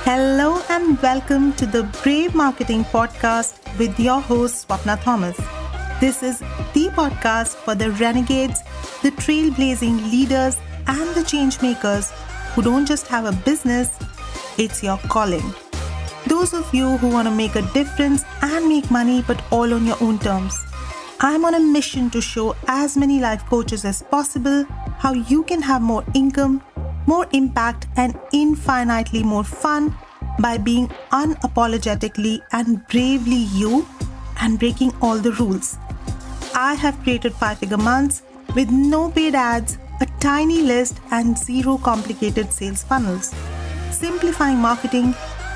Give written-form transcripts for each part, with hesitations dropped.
Hello and welcome to the Brave Marketing Podcast with your host, Swapna Thomas. This is the podcast for the renegades, the trailblazing leaders, and the change makers who don't just have a business, it's your calling. Those of you who want to make a difference and make money, but all on your own terms. I'm on a mission to show as many life coaches as possible how you can have more income, more impact, and infinitely more fun by being unapologetically and bravely you and breaking all the rules. I have created 5-figure months with no paid ads, a tiny list, and zero complicated sales funnels. Simplifying marketing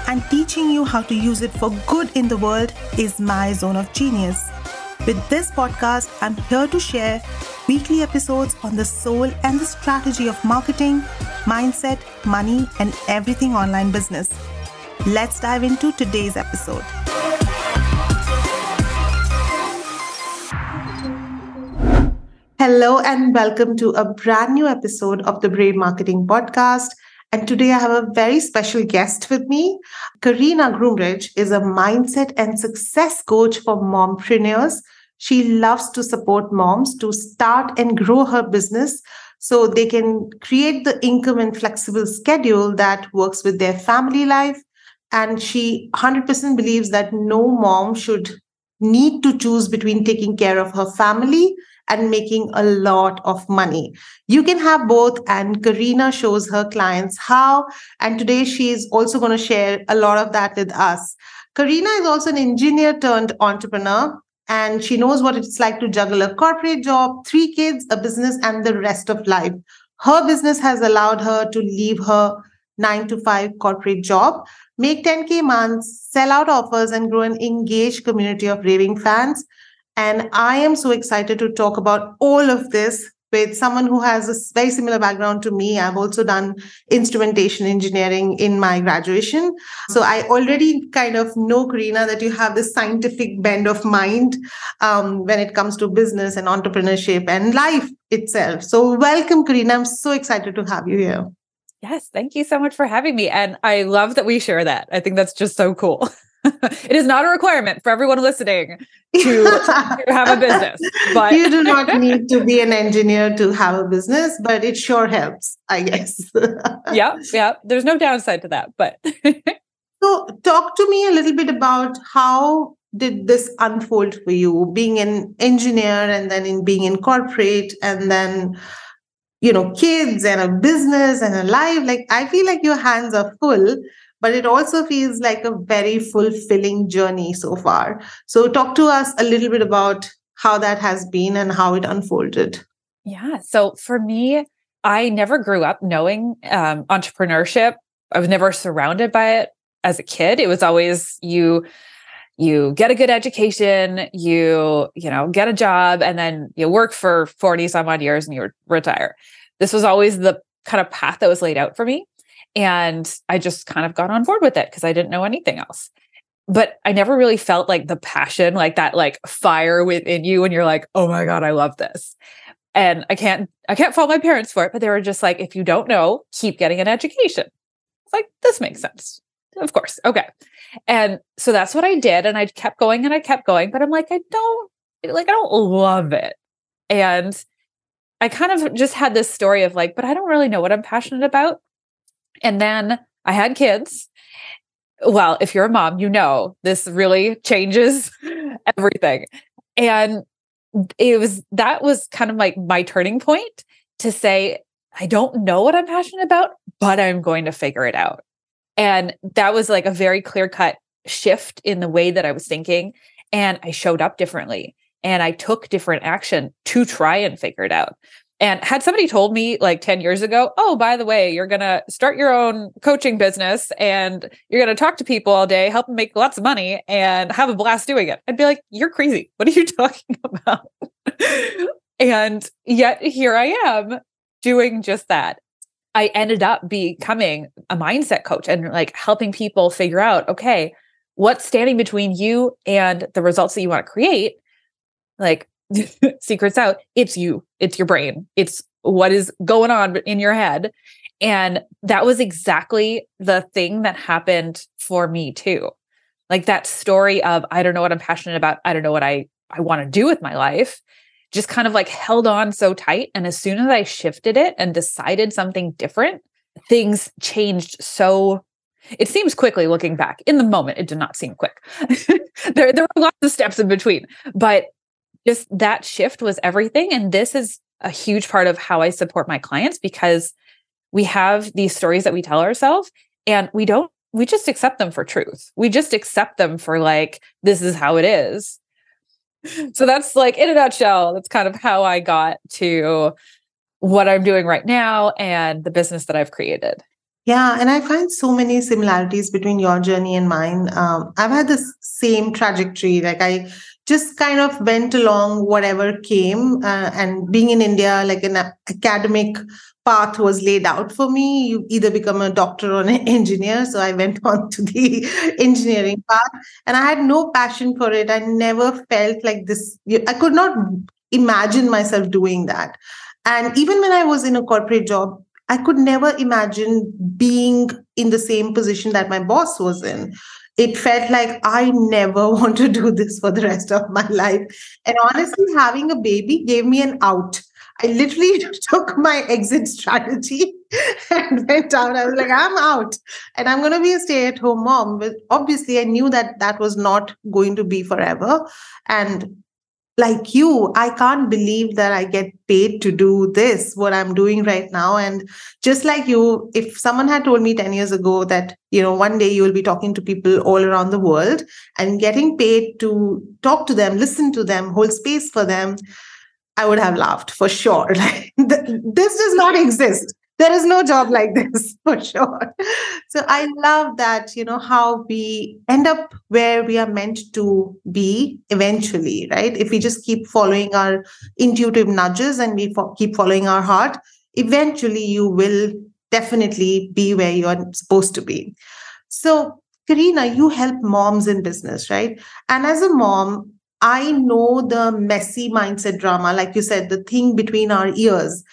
and teaching you how to use it for good in the world is my zone of genius. With this podcast, I'm here to share weekly episodes on the soul and the strategy of marketing, mindset, money, and everything online business. Let's dive into today's episode. Hello and welcome to a brand new episode of the Brave Marketing Podcast. And today I have a very special guest with me. Carina Groombridge is a mindset and success coach for mompreneurs. She loves to support moms to start and grow her business so they can create the income and flexible schedule that works with their family life. And she 100% believes that no mom should need to choose between taking care of her family and making a lot of money. You can have both, and Carina shows her clients how. And today she is also going to share a lot of that with us. Carina is also an engineer turned entrepreneur, and she knows what it's like to juggle a corporate job, 3 kids, a business, and the rest of life. Her business has allowed her to leave her 9-to-5 corporate job, make 10K months, sell out offers, and grow an engaged community of raving fans. And I am so excited to talk about all of this with someone who has a very similar background to me. I've also done instrumentation engineering in my graduation. So I already kind of know, Carina, that you have this scientific bend of mind when it comes to business and entrepreneurship and life itself. So welcome, Carina. I'm so excited to have you here. Yes, thank you so much for having me. And I love that we share that. I think that's just so cool. It is not a requirement for everyone listening to have a business. But you do not need to be an engineer to have a business, but it sure helps, I guess. Yeah. There's no downside to that. But so talk to me a little bit about how did this unfold for you, being an engineer and then being in corporate and then kids and a business and a life. Like, I feel like your hands are full, but it also feels like a very fulfilling journey so far. So talk to us a little bit about how that has been and how it unfolded. Yeah. So for me, I never grew up knowing entrepreneurship. I was never surrounded by it as a kid. It was always you get a good education, you get a job, and then you work for 40 some odd years and you retire. This was always the kind of path that was laid out for me. And I just kind of got on board with it because I didn't know anything else. But I never really felt like the passion, like that, like fire within you. And you're like, oh my God, I love this. And I can't fault my parents for it, but they were just like, if you don't know, keep getting an education. It's like, this makes sense. Of course. Okay. And so that's what I did. And I kept going, but I'm like, I don't love it. And I kind of just had this story of like, but I don't really know what I'm passionate about. And then I had kids. Well, if you're a mom, this really changes everything. And that was kind of like my turning point to say, I don't know what I'm passionate about, but I'm going to figure it out. And that was like a very clear-cut shift in the way that I was thinking. And I showed up differently and I took different action to try and figure it out. And had somebody told me like 10 years ago, oh, by the way, you're going to start your own coaching business and you're going to talk to people all day, help them make lots of money and have a blast doing it, I'd be like, you're crazy. What are you talking about? And yet here I am doing just that. I ended up becoming a mindset coach and like helping people figure out, okay, what's standing between you and the results that you want to create? Like, secrets out, it's you, it's your brain, it's what is going on in your head. And that was exactly the thing that happened for me too. Like that story of, I don't know what I'm passionate about. I don't know what I want to do with my life. Just kind of like held on so tight. And as soon as I shifted it and decided something different, things changed so, it seems quickly looking back. In the moment, it did not seem quick. There were lots of steps in between, but just that shift was everything. And this is a huge part of how I support my clients, because we have these stories that we tell ourselves, and we just accept them for truth. We just accept them for like, this is how it is. So that's like, in a nutshell, that's kind of how I got to what I'm doing right now and the business that I've created. Yeah, and I find so many similarities between your journey and mine. I've had this same trajectory. Like I just kind of went along whatever came, and being in India, like an academic path was laid out for me. You either become a doctor or an engineer. So I went on to the engineering path, and I had no passion for it. I never felt like this. I could not imagine myself doing that. And even when I was in a corporate job, I could never imagine being in the same position that my boss was in. It felt like I never want to do this for the rest of my life. And honestly, having a baby gave me an out. I literally took my exit strategy and went out. I was like, I'm out and I'm going to be a stay at home mom. But obviously, I knew that that was not going to be forever. And like you, I can't believe that I get paid to do this, what I'm doing right now. And just like you, if someone had told me 10 years ago that, one day you will be talking to people all around the world and getting paid to talk to them, listen to them, hold space for them, I would have laughed for sure. Like this does not exist. There is no job like this for sure. So I love that, how we end up where we are meant to be eventually, right? If we just keep following our intuitive nudges and we keep following our heart, eventually you will definitely be where you're supposed to be. So, Karina, you help moms in business, right? And as a mom, I know the messy mindset drama, like you said, the thing between our ears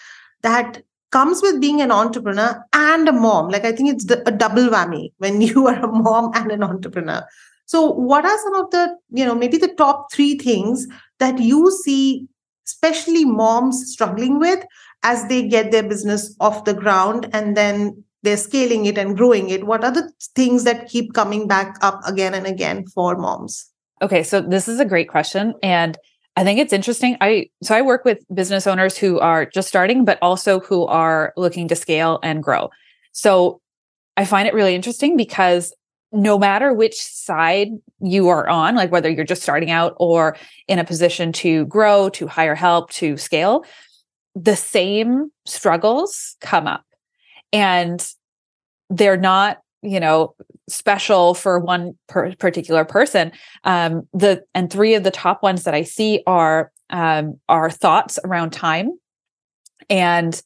that comes with being an entrepreneur and a mom. Like, I think it's a double whammy when you are a mom and an entrepreneur. So, what are some of the, maybe the top three things that you see, especially moms struggling with as they get their business off the ground and then they're scaling it and growing it? What are the things that keep coming back up again and again for moms? Okay, so this is a great question. And I think it's interesting. I work with business owners who are just starting, but also who are looking to scale and grow. So I find it really interesting because no matter which side you are on, like whether you're just starting out or in a position to grow, to hire help, to scale, the same struggles come up. And they're not, special for one particular person. Three of the top ones that I see are thoughts around time and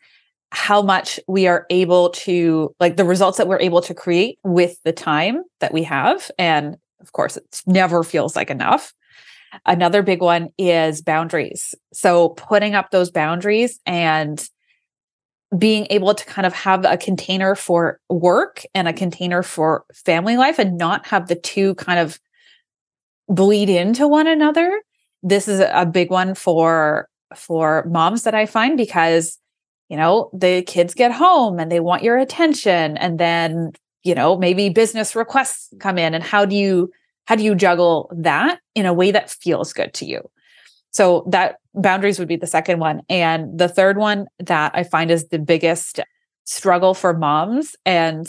how much we are able to, like the results that we're able to create with the time that we have. And of course, it never feels like enough. Another big one is boundaries. So putting up those boundaries and being able to kind of have a container for work and a container for family life and not have the two kind of bleed into one another. This is a big one for moms that I find because, the kids get home and they want your attention. And then, maybe business requests come in, and how do you juggle that in a way that feels good to you? So that boundaries would be the second one. And the third one that I find is the biggest struggle for moms and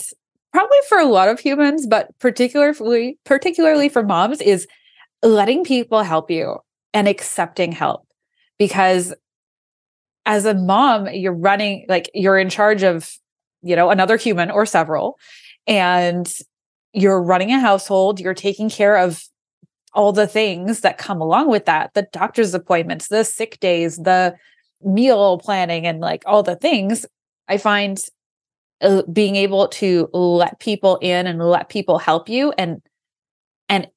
probably for a lot of humans, but particularly for moms, is letting people help you and accepting help. Because as a mom, you're running, like you're in charge of, another human or several, and you're running a household, you're taking care of all the things that come along with that, the doctor's appointments, the sick days, the meal planning, and like all the things. I find being able to let people in and let people help you and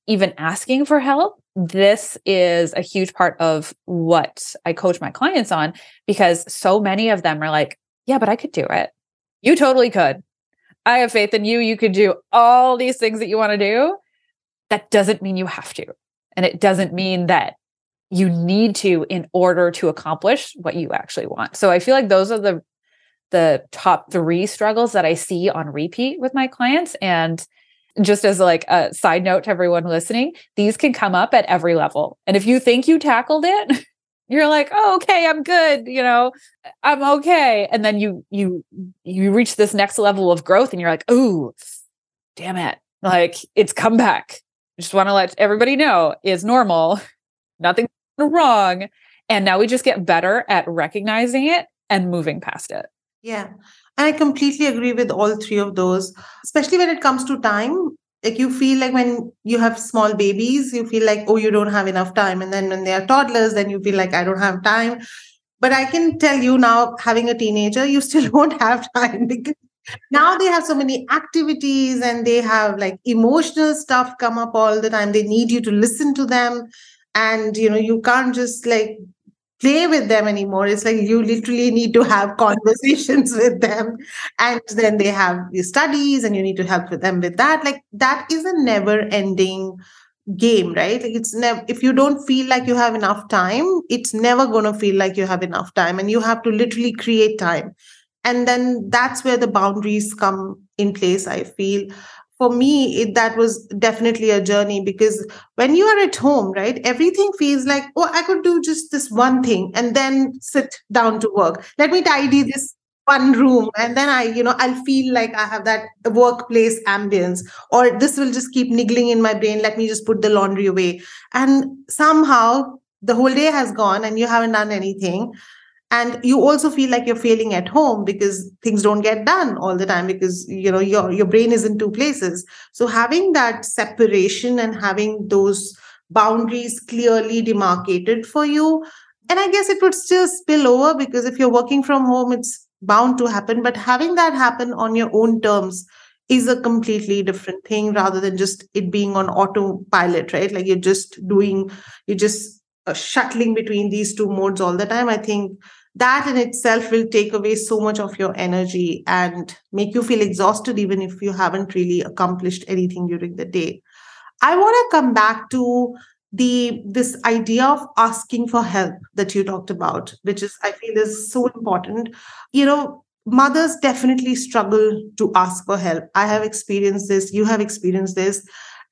even asking for help. This is a huge part of what I coach my clients on, because so many of them are like, yeah, but I could do it. You totally could. I have faith in you. You could do all these things that you want to do. That doesn't mean you have to. And it doesn't mean that you need to in order to accomplish what you actually want. So I feel like those are the top 3 struggles that I see on repeat with my clients. And just as like a side note to everyone listening, these can come up at every level. And if you think you tackled it, you're like, oh, okay, I'm good. I'm okay. And then you reach this next level of growth and you're like, oh, damn it. Like it's come back. I just want to let everybody know it's normal. Nothing wrong. And now we just get better at recognizing it and moving past it. Yeah. And I completely agree with all 3 of those, especially when it comes to time. Like you feel like when you have small babies, you feel like, oh, you don't have enough time. And then when they are toddlers, then you feel like I don't have time. But I can tell you now, having a teenager, you still won't have time because now they have so many activities and they have like emotional stuff come up all the time. They need you to listen to them. And, you can't just like play with them anymore. It's like you literally need to have conversations with them. And then they have the studies and you need to help with them with that. Like that is a never ending game, right? Like it's never, if you don't feel like you have enough time, it's never going to feel like you have enough time. And you have to literally create time. And then that's where the boundaries come in place, I feel. For me, that was definitely a journey because when you are at home, right, everything feels like, oh, I could do just this one thing and then sit down to work. Let me tidy this one room. And then I'll feel like I have that workplace ambience, or this will just keep niggling in my brain. Let me just put the laundry away. And somehow the whole day has gone and you haven't done anything. And you also feel like you're failing at home because things don't get done all the time because your brain is in 2 places. So having that separation and having those boundaries clearly demarcated for you, and I guess it would still spill over because if you're working from home, it's bound to happen. But having that happen on your own terms is a completely different thing rather than just it being on autopilot, right? Like you're just shuttling between these 2 modes all the time. I think that in itself will take away so much of your energy and make you feel exhausted, even if you haven't really accomplished anything during the day. I want to come back to this idea of asking for help that you talked about, which is I feel is so important. Mothers definitely struggle to ask for help. I have experienced this, you have experienced this.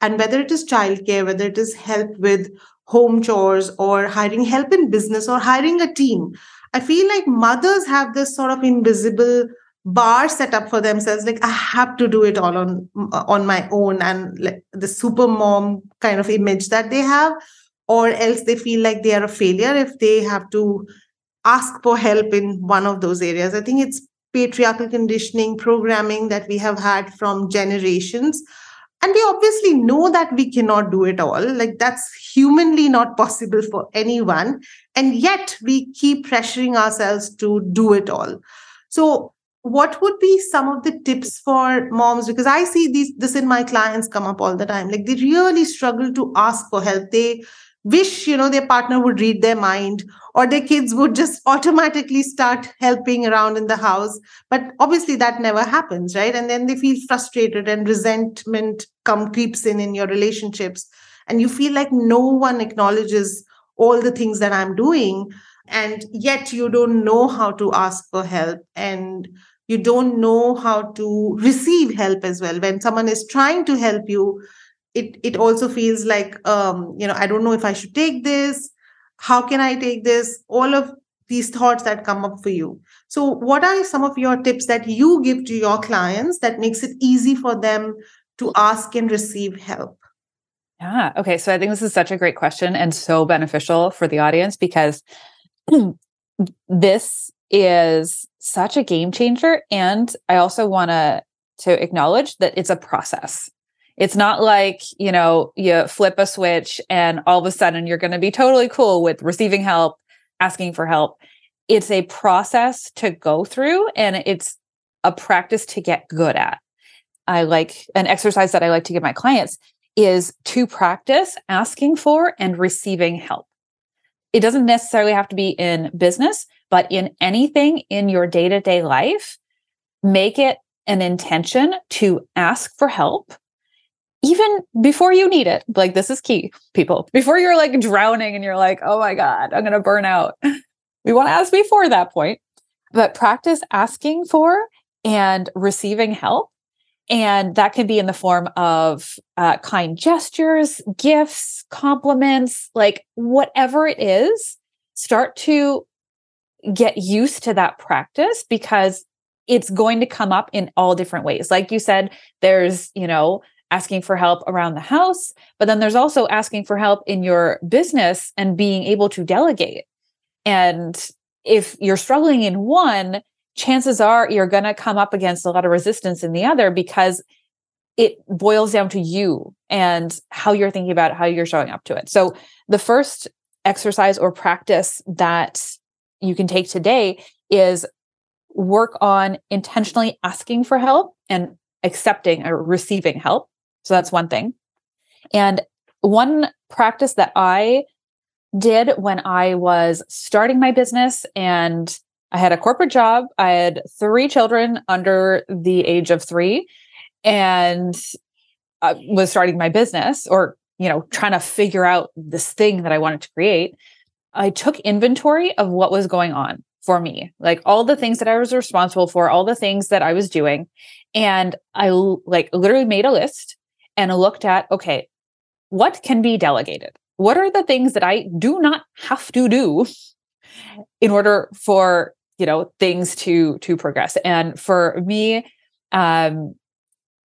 And whether it is childcare, whether it is help with home chores or hiring help in business or hiring a team, I feel like mothers have this sort of invisible bar set up for themselves. Like I have to do it all on my own, and like the super mom kind of image that they have, or else they feel like they are a failure if they have to ask for help in one of those areas. I think it's patriarchal conditioning, programming that we have had from generations. And we obviously know that we cannot do it all. Like that's humanly not possible for anyone. And yet we keep pressuring ourselves to do it all. So what would be some of the tips for moms? Because I see this in my clients come up all the time. Like they really struggle to ask for help. They wish, their partner would read their mind or their kids would just automatically start helping around in the house. But obviously that never happens, right? And then they feel frustrated and resentment creeps in your relationships. And you feel like no one acknowledges all the things that I'm doing. And yet you don't know how to ask for help. And you don't know how to receive help as well. When someone is trying to help you, it also feels like, I don't know if I should take this. How can I take this? All of these thoughts that come up for you. So what are some of your tips that you give to your clients that makes it easy for them to ask and receive help? Yeah. Okay. So I think this is such a great question and so beneficial for the audience because this is such a game changer. And I also want to acknowledge that it's a process. It's not like, you flip a switch and all of a sudden you're going to be totally cool with receiving help, asking for help. It's a process to go through and it's a practice to get good at. I like an exercise that I like to give my clients is to practice asking for and receiving help. It doesn't necessarily have to be in business, but in anything in your day-to-day life, make it an intention to ask for help even before you need it. Like, this is key, people. Before you're like drowning and you're like, oh my God, I'm going to burn out. We want to ask before that point, but practice asking for and receiving help. And that can be in the form of kind gestures, gifts, compliments, like whatever it is. Start to get used to that practice, because it's going to come up in all different ways. Like you said, there's, asking for help around the house, but then there's also asking for help in your business and being able to delegate. And if you're struggling in one, chances are you're going to come up against a lot of resistance in the other, because it boils down to you and how you're thinking about it, how you're showing up to it. So the first exercise or practice that you can take today is work on intentionally asking for help and accepting or receiving help. So that's one thing. And one practice that I did when I was starting my business, and I had a corporate job, I had 3 children under the age of 3, and I was starting my business, or, trying to figure out this thing that I wanted to create. I took inventory of what was going on for me, like all the things that I was responsible for, all the things that I was doing. And I literally made a list and looked at, okay, what can be delegated? What are the things that I do not have to do in order for, things to progress? And for me,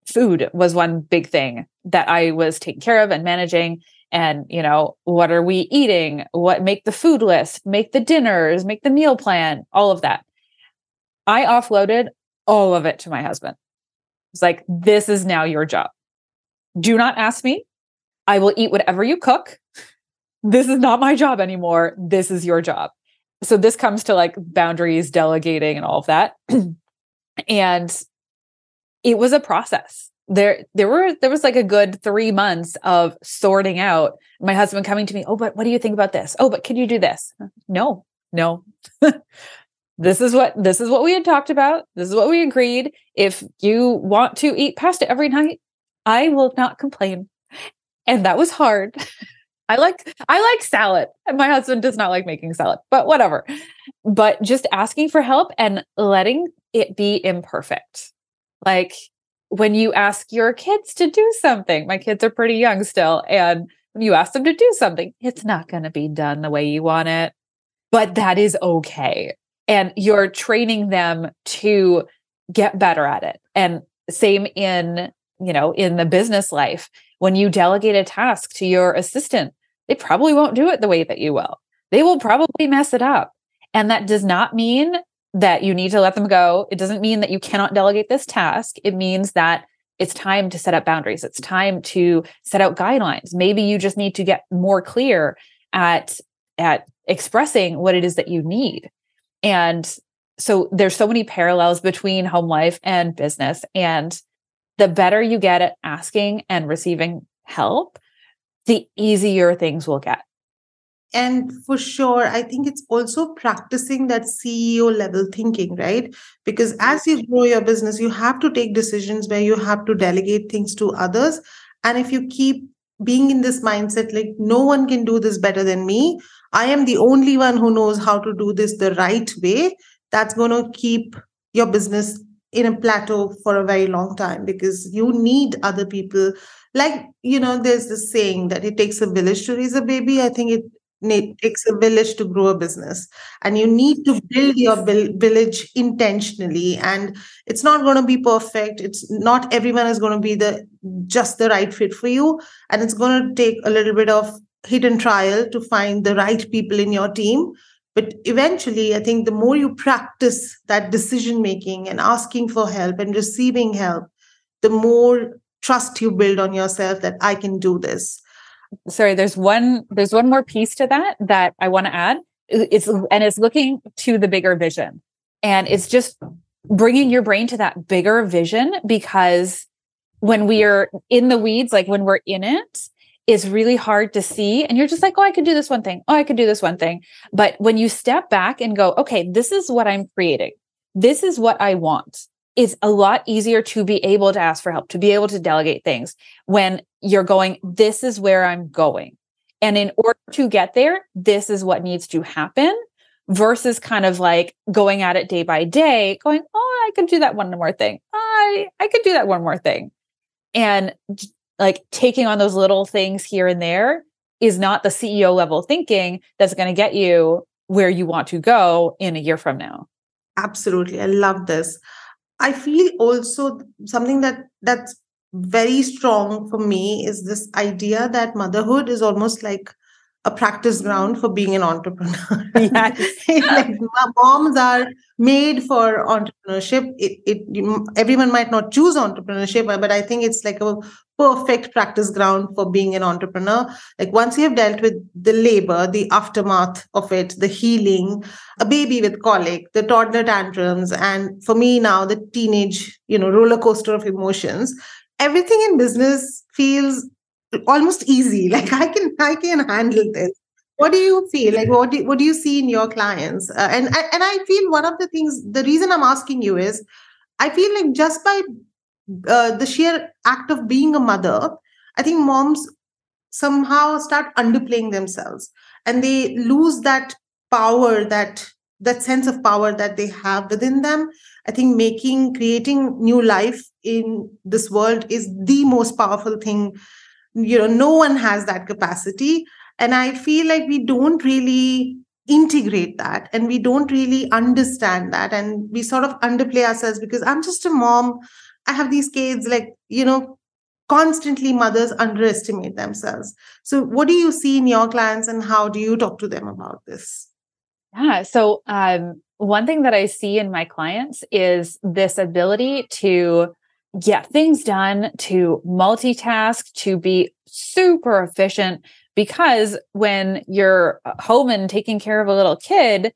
food was one big thing that I was taking care of and managing. And, what are we eating? Make the food list, make the dinners, make the meal plan, all of that. I offloaded all of it to my husband. It's like, this is now your job. Do not ask me. I will eat whatever you cook. This is not my job anymore. This is your job. So this comes to like boundaries, delegating, and all of that. And it was a process. There was like a good 3 months of sorting out. My husband coming to me, oh, but what do you think about this? Oh, but can you do this? No. This is what we had talked about. This is what we agreed. If you want to eat pasta every night, I will not complain. And that was hard. I like salad, and my husband does not like making salad, but whatever. But just asking for help and letting it be imperfect. Like when you ask your kids to do something, my kids are pretty young still, and when you ask them to do something, it's not going to be done the way you want it, but that is okay. And you're training them to get better at it. And same in the business life. When you delegate a task to your assistant, they probably won't do it the way that you will. They will probably mess it up. And that does not mean that you need to let them go. It doesn't mean that you cannot delegate this task. It means that it's time to set up boundaries. It's time to set out guidelines. Maybe you just need to get more clear at expressing what it is that you need. And so there's so many parallels between home life and business. And the better you get at asking and receiving help, the easier things will get. And for sure, I think it's also practicing that CEO level thinking, right? Because as you grow your business, you have to take decisions where you have to delegate things to others. And if you keep being in this mindset, like, no one can do this better than me, I am the only one who knows how to do this the right way, that's going to keep your business in a plateau for a very long time, because you need other people. Like, there's this saying that it takes a village to raise a baby. I think it takes a village to grow a business, and you need to build your village intentionally. And it's not going to be perfect. It's not everyone is going to be just the right fit for you. And it's going to take a little bit of hit and trial to find the right people in your team. But eventually, I think the more you practice that decision making and asking for help and receiving help, the more trust you build on yourself that I can do this. Sorry, there's one more piece to that I want to add. It's looking to the bigger vision, and it's just bringing your brain to that bigger vision, because when we are in the weeds, like when we're in it, it's really hard to see. And you're just like, oh, I could do this one thing. Oh, I could do this one thing. But when you step back and go, okay, this is what I'm creating. This is what I want. it's a lot easier to be able to ask for help, to be able to delegate things when you're going, this is where I'm going. And in order to get there, this is what needs to happen, versus kind of like going at it day by day, going, oh, I could do that one more thing. I could do that one more thing. And like taking on those little things here and there is not the CEO level thinking that's going to get you where you want to go in a year from now. Absolutely. I love this. I feel also something that's very strong for me is this idea that motherhood is almost like a practice ground for being an entrepreneur. Yes. Like moms are made for entrepreneurship. Everyone might not choose entrepreneurship, but I think it's like a perfect practice ground for being an entrepreneur. Like once you have dealt with the labor, the aftermath of it, the healing, a baby with colic, the toddler tantrums, and for me now the teenage, roller coaster of emotions. Everything in business feels almost easy. Like I can handle this. What do you feel like? What do you see in your clients? And I feel one of the things. The reason I'm asking you is I feel like just by the sheer act of being a mother, I think moms somehow start underplaying themselves and they lose that power, that sense of power that they have within them. I think creating new life in this world is the most powerful thing. No one has that capacity, and I feel like we don't really integrate that and we don't really understand that, and we sort of underplay ourselves because I'm just a mom, I have these kids, like, constantly mothers underestimate themselves. So what do you see in your clients and how do you talk to them about this? Yeah. So one thing that I see in my clients is this ability to get things done, to multitask, to be super efficient. Because when you're home and taking care of a little kid,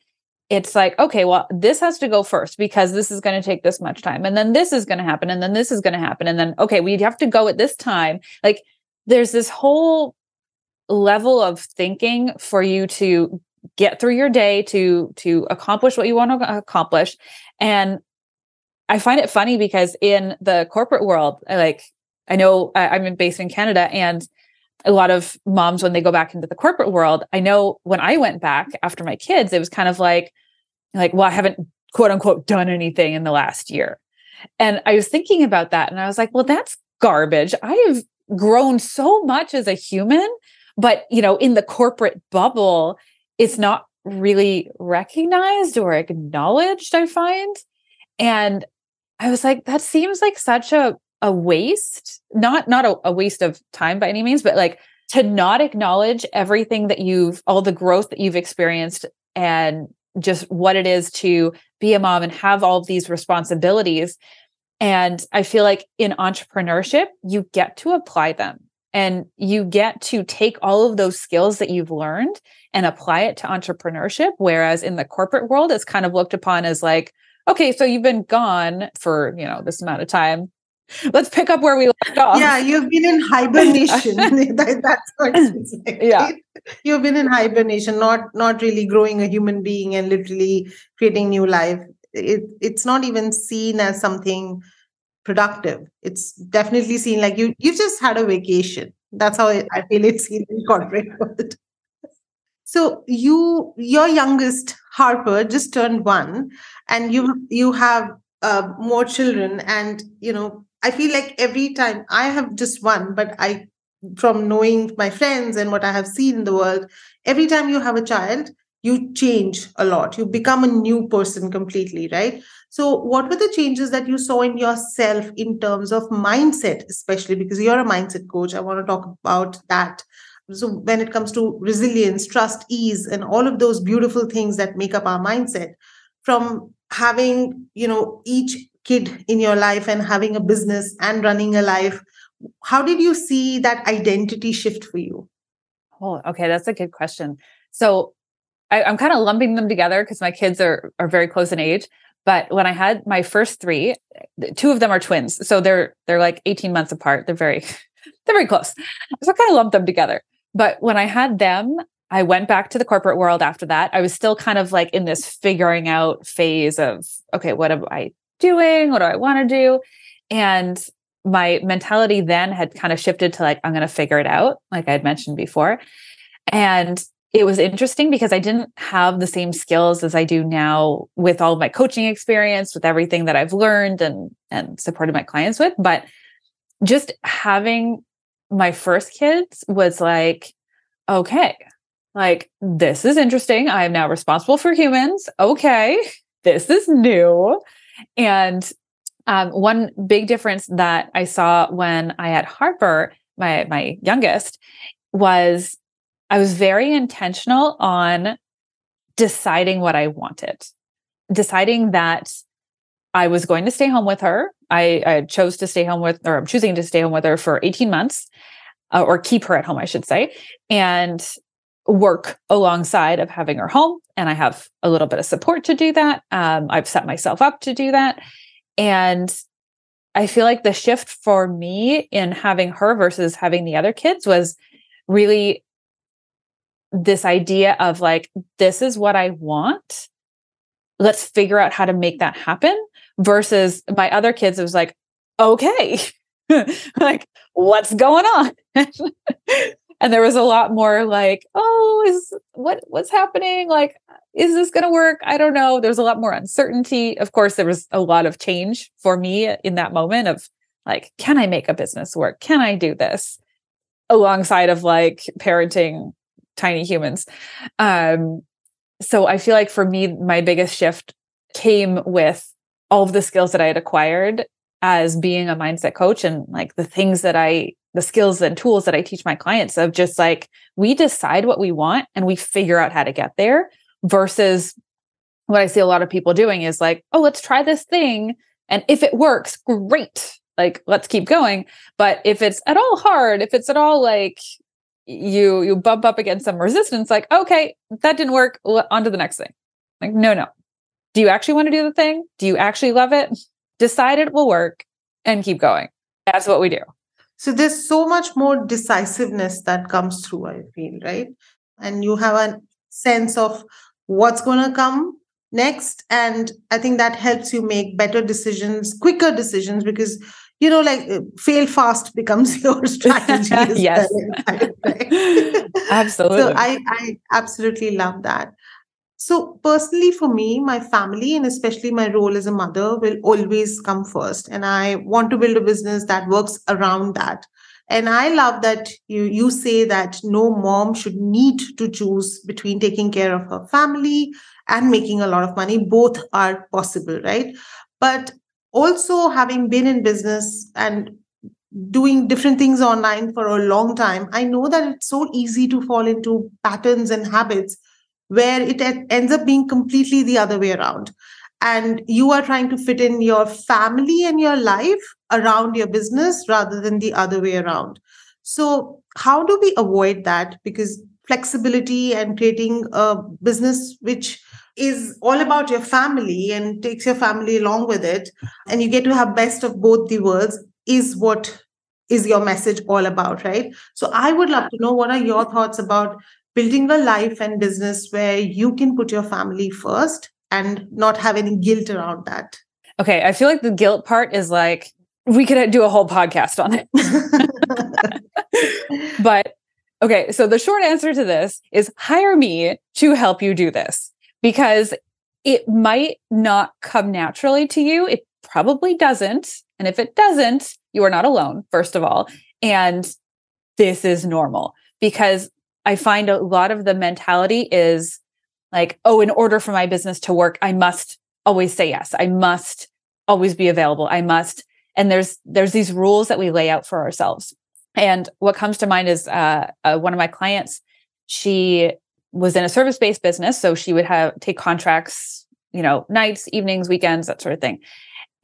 it's like, okay, well, this has to go first because this is going to take this much time. And then this is going to happen. And then this is going to happen. And then, okay, we have to go at this time. Like there's this whole level of thinking for you to get through your day, to accomplish what you want to accomplish. And I find it funny because in the corporate world, I know I'm based in Canada, and a lot of moms, when they go back into the corporate world, I know when I went back after my kids, it was kind of like, well, I haven't quote unquote done anything in the last year. And I was thinking about that and I was like, well, that's garbage. I have grown so much as a human, but in the corporate bubble, it's not really recognized or acknowledged, I find. And I was like, that seems like such a waste, not a waste of time by any means, but like to not acknowledge everything that all the growth that you've experienced and just what it is to be a mom and have all of these responsibilities. And I feel like in entrepreneurship, you get to apply them and you get to take all of those skills that you've learned and apply it to entrepreneurship. Whereas in the corporate world, it's kind of looked upon as like, okay, so you've been gone for, this amount of time. Let's pick up where we left off. Yeah, you've been in hibernation. That's what it's like. Yeah. Right? You've been in hibernation, not really growing a human being and literally creating new life. It's not even seen as something productive. It's definitely seen like you just had a vacation. That's how I feel it's seen in corporate world. So your youngest Harper just turned 1, and you have more children, and I feel like every time I have just one, but from knowing my friends and what I have seen in the world, every time you have a child, you change a lot. You become a new person completely, right? So what were the changes that you saw in yourself in terms of mindset, especially because you're a mindset coach? I want to talk about that. So when it comes to resilience, trust, ease, and all of those beautiful things that make up our mindset, from having, each kid in your life and having a business and running a life, how did you see that identity shift for you? Oh, okay. That's a good question. So I'm kind of lumping them together because my kids are very close in age. But when I had my first 3, 2 of them are twins. So they're like 18 months apart. They're very close. So I kind of lumped them together. But when I had them, I went back to the corporate world after that. I was still kind of like in this figuring out phase of, okay, what am I doing? What do I want to do? And my mentality then had kind of shifted to like, I'm going to figure it out, like I had mentioned before. And it was interesting because I didn't have the same skills as I do now with all of my coaching experience, with everything that I've learned and supported my clients with. But just having my first kids was like, okay, like this is interesting. I am now responsible for humans. Okay, this is new. And one big difference that I saw when I had Harper, my youngest, was I was very intentional on deciding what I wanted, deciding that I was going to stay home with her. I chose to stay home with, or I'm choosing to stay home with her for 18 months, or keep her at home, I should say, and work alongside of having her home. And I have a little bit of support to do that. I've set myself up to do that. And I feel like the shift for me in having her versus having the other kids was really this idea of like, this is what I want. Let's figure out how to make that happen. Versus my other kids, it was like, okay, like what's going on? And there was a lot more like, oh, what's happening? Like, is this going to work? I don't know. There's a lot more uncertainty. Of course, there was a lot of change for me in that moment of like, can I make a business work? Can I do this? Alongside of like parenting tiny humans. So I feel like for me, my biggest shift came with all of the skills that I had acquired as being a mindset coach, and like the skills and tools that I teach my clients of just like, we decide what we want and we figure out how to get there, versus what I see a lot of people doing is like, oh, let's try this thing. And if it works, great. Like, let's keep going. But if it's at all hard, if it's at all like you bump up against some resistance, like, okay, that didn't work. On to the next thing. Like, no. Do you actually want to do the thing? Do you actually love it? Decide it will work and keep going. That's what we do. So there's so much more decisiveness that comes through, I feel, right? And you have a sense of what's going to come next. And I think that helps you make better decisions, quicker decisions, because, like fail fast becomes your strategy. Yes. Absolutely. So I absolutely love that. So personally for me, my family and especially my role as a mother will always come first. And I want to build a business that works around that. And I love that you say that no mom should need to choose between taking care of her family and making a lot of money. Both are possible, right? But also having been in business and doing different things online for a long time, I know that it's so easy to fall into patterns and habits where it ends up being completely the other way around. And you are trying to fit in your family and your life around your business rather than the other way around. So how do we avoid that? Because flexibility and creating a business which is all about your family and takes your family along with it, and you get to have best of both the worlds, is what is your message all about, right? So I would love to know, what are your thoughts about building a life and business where you can put your family first and not have any guilt around that? Okay. I feel like the guilt part is like, we could do a whole podcast on it. But okay. So the short answer to this is hire me to help you do this, because it might not come naturally to you. It probably doesn't. And if it doesn't, you are not alone, first of all. And this is normal, because I find a lot of the mentality is like, oh, in order for my business to work, I must always say yes. I must always be available. I must. And there's these rules that we lay out for ourselves. And what comes to mind is one of my clients, she was in a service-based business. So she would take contracts, nights, evenings, weekends, that sort of thing.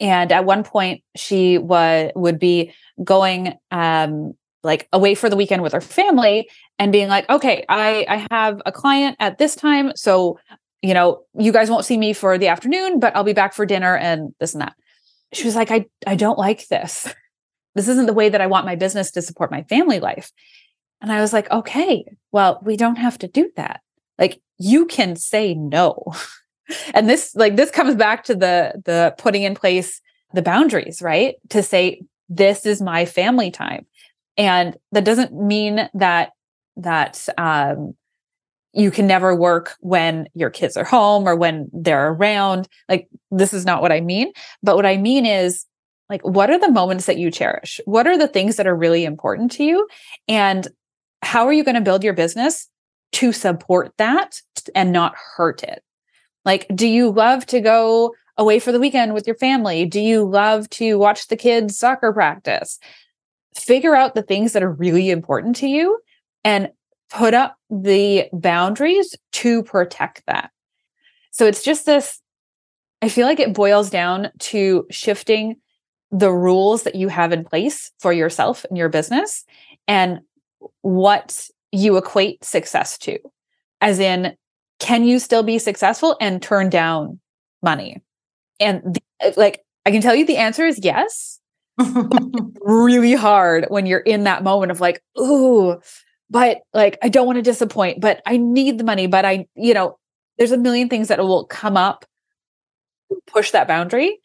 And at one point she would be going like away for the weekend with her family and being like, okay, I have a client at this time. So, you guys won't see me for the afternoon, but I'll be back for dinner and this and that. She was like, I don't like this. This isn't the way that I want my business to support my family life. And I was like, okay, well, we don't have to do that. Like, you can say no. And this comes back to the putting in place the boundaries, right? To say, this is my family time. And that doesn't mean that you can never work when your kids are home or when they're around. Like, this is not what I mean. But what I mean is, like, what are the moments that you cherish? What are the things that are really important to you? And how are you going to build your business to support that and not hurt it? Like, do you love to go away for the weekend with your family? Do you love to watch the kids' soccer practice? Figure out the things that are really important to you and put up the boundaries to protect that. So it's just this, I feel like it boils down to shifting the rules that you have in place for yourself and your business and what you equate success to. As in, can you still be successful and turn down money? And like, I can tell you the answer is yes. Really hard when you're in that moment of like, ooh, but like, I don't want to disappoint, but I need the money, but there's a million things that will come up, push that boundary.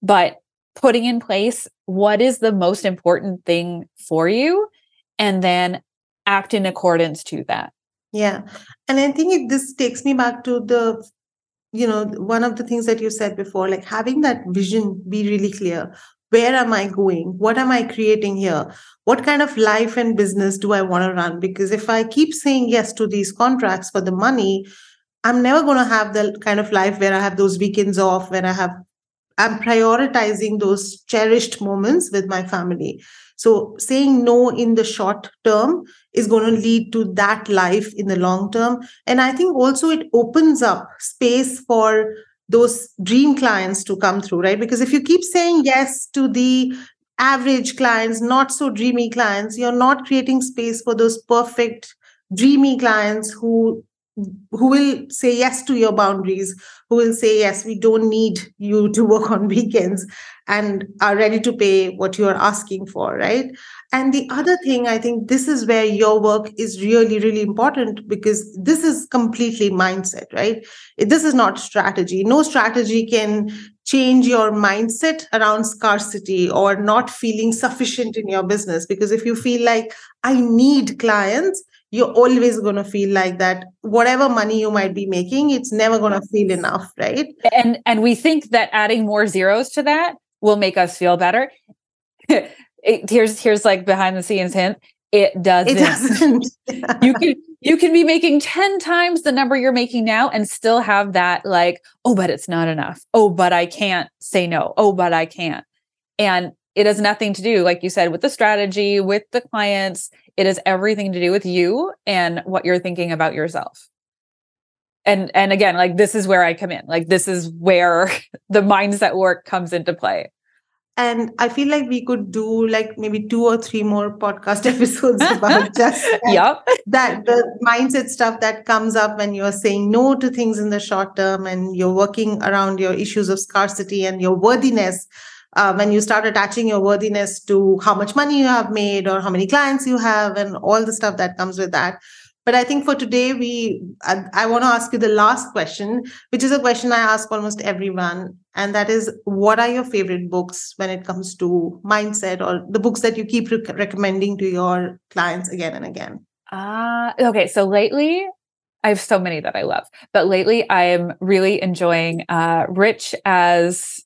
But putting in place what is the most important thing for you, and then act in accordance to that. Yeah. And I think this takes me back to one of the things that you said before, like having that vision be really clear. Where am I going? What am I creating here? What kind of life and business do I want to run? Because if I keep saying yes to these contracts for the money, I'm never going to have the kind of life where I have those weekends off, where I'm prioritizing those cherished moments with my family. So saying no in the short term is going to lead to that life in the long term. And I think also it opens up space for those dream clients to come through, right? Because if you keep saying yes to the average clients, not so dreamy clients, you're not creating space for those perfect dreamy clients who will say yes to your boundaries, who will say, yes, we don't need you to work on weekends, and are ready to pay what you are asking for, right? And the other thing, I think this is where your work is really, really important, because this is completely mindset, right? This is not strategy. No strategy can change your mindset around scarcity or not feeling sufficient in your business. Because if you feel like, I need clients, you're always going to feel like that. Whatever money you might be making, it's never going to feel enough, right? And we think that adding more zeros to that will make us feel better. Here's like behind the scenes hint. It doesn't. It doesn't. You can be making 10 times the number you're making now and still have that like, oh, but it's not enough. Oh, but I can't say no. Oh, but I can't. And it has nothing to do, like you said, with the strategy, with the clients. It has everything to do with you and what you're thinking about yourself. And again, like, this is where I come in. Like, this is where the mindset work comes into play. And I feel like we could do like maybe 2 or 3 more podcast episodes about just that the mindset stuff that comes up when you're saying no to things in the short term and you're working around your issues of scarcity and your worthiness. When you start attaching your worthiness to how much money you have made or how many clients you have and all the stuff that comes with that. But I think for today, I want to ask you the last question, which is a question I ask almost everyone. And that is, what are your favorite books when it comes to mindset, or the books that you keep recommending to your clients again and again? Okay. So lately, I have so many that I love, but lately I'm really enjoying Rich as...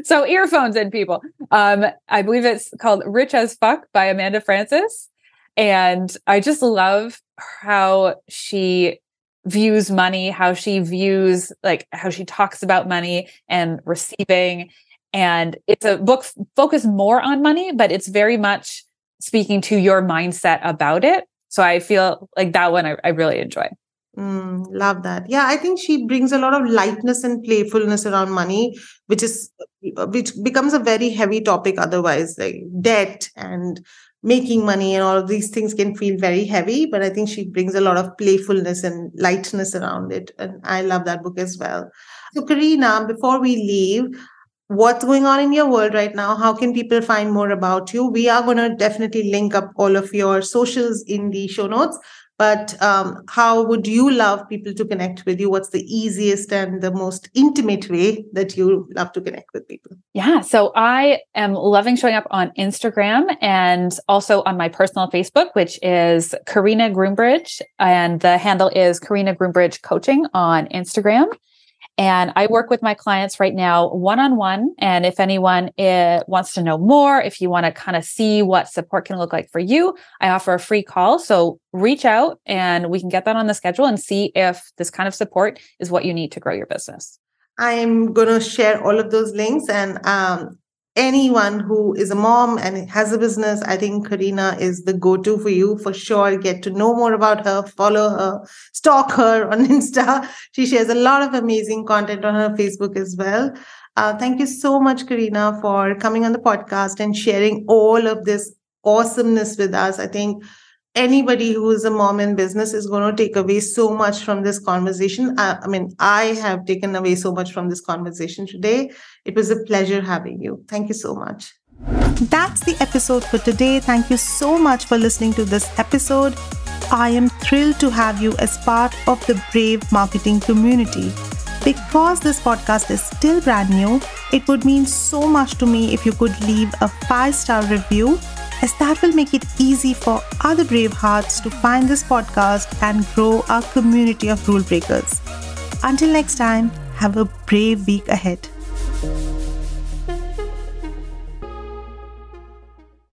So earphones in people. I believe it's called Rich as Fuck by Amanda Francis. And I just love how she views money, how she views, like, how she talks about money and receiving. And it's a book focused more on money, but it's very much speaking to your mindset about it. So I feel like that one I really enjoy. Love that. Yeah, I think she brings a lot of lightness and playfulness around money, which becomes a very heavy topic otherwise, like debt and making money and all of these things can feel very heavy. But I think she brings a lot of playfulness and lightness around it. And I love that book as well. So Carina, before we leave, what's going on in your world right now? How can people find more about you? We are going to definitely link up all of your socials in the show notes. But how would you love people to connect with you? What's the easiest and the most intimate way that you love to connect with people? Yeah. So I am loving showing up on Instagram and also on my personal Facebook, which is Carina Groombridge. And the handle is Carina Groombridge Coaching on Instagram. And I work with my clients right now one-on-one. And if anyone wants to know more, if you want to kind of see what support can look like for you, I offer a free call. So reach out and we can get that on the schedule and see if this kind of support is what you need to grow your business. I'm going to share all of those links, and anyone who is a mom and has a business, I think Carina is the go-to for you for sure. Get to know more about her, follow her, stalk her on Insta. She shares a lot of amazing content on her Facebook as well. Thank you so much, Carina, for coming on the podcast and sharing all of this awesomeness with us. I think anybody who is a mom in business is going to take away so much from this conversation. I have taken away so much from this conversation today. It was a pleasure having you. Thank you so much. That's the episode for today. Thank you so much for listening to this episode. I am thrilled to have you as part of the Brave Marketing community. Because this podcast is still brand new, it would mean so much to me if you could leave a 5-star review, as that will make it easy for other brave hearts to find this podcast and grow our community of rule breakers. Until next time, have a brave week ahead.